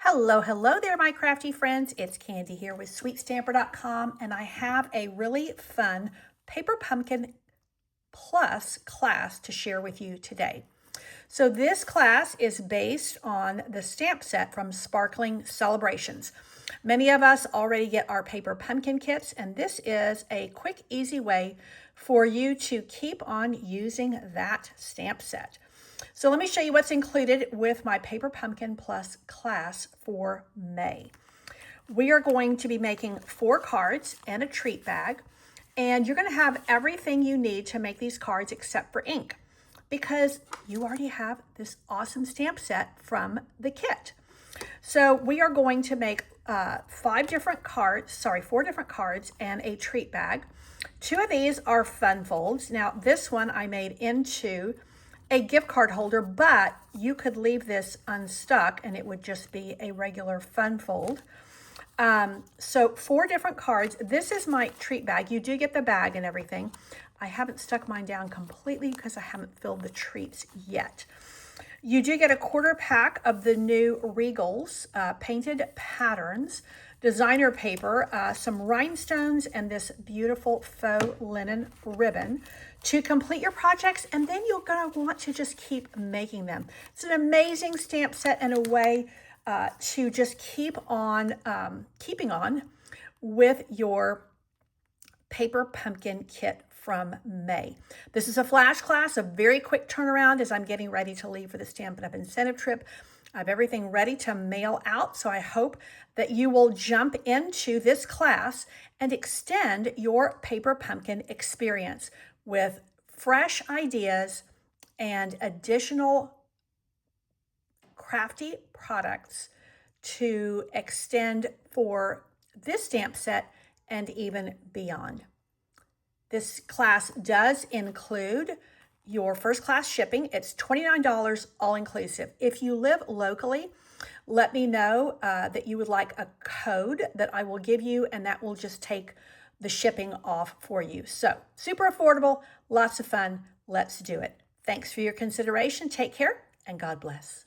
Hello, hello there, my crafty friends. It's Candy here with SweetStamper.com, and I have a really fun Paper Pumpkin Plus class to share with you today. So this class is based on the stamp set from Sparkling Celebrations. Many of us already get our paper pumpkin kits, and this is a quick, easy way for you to keep on using that stamp set. So let me show you what's included with my Paper Pumpkin Plus class for May. We are going to be making 4 cards and a treat bag, and you're going to have everything you need to make these cards except for ink, because you already have this awesome stamp set from the kit. So we are going to make 4 different cards and a treat bag. 2 of these are fun folds. Now this one I made into a gift card holder, but you could leave this unstuck and it would just be a regular fun fold. So 4 different cards. This is my treat bag. You do get the bag and everything. I haven't stuck mine down completely because I haven't filled the treats yet. You do get a 1/4 pack of the new Regals painted patterns, designer paper, some rhinestones, and this beautiful faux linen ribbon to complete your projects, and then you're going to want to just keep making them. It's an amazing stamp set and a way to just keep on keeping on with your Paper Pumpkin kit from May. This is a flash class, a very quick turnaround as I'm getting ready to leave for the Stampin' Up! Incentive trip. I have everything ready to mail out, so I hope that you will jump into this class and extend your Paper Pumpkin experience with fresh ideas and additional crafty products to extend for this stamp set and even beyond. This class does include your first class shipping. It's $29 all inclusive. If you live locally, let me know that you would like a code that I will give you, and that will just take the shipping off for you. So super affordable, lots of fun. Let's do it. Thanks for your consideration. Take care and God bless.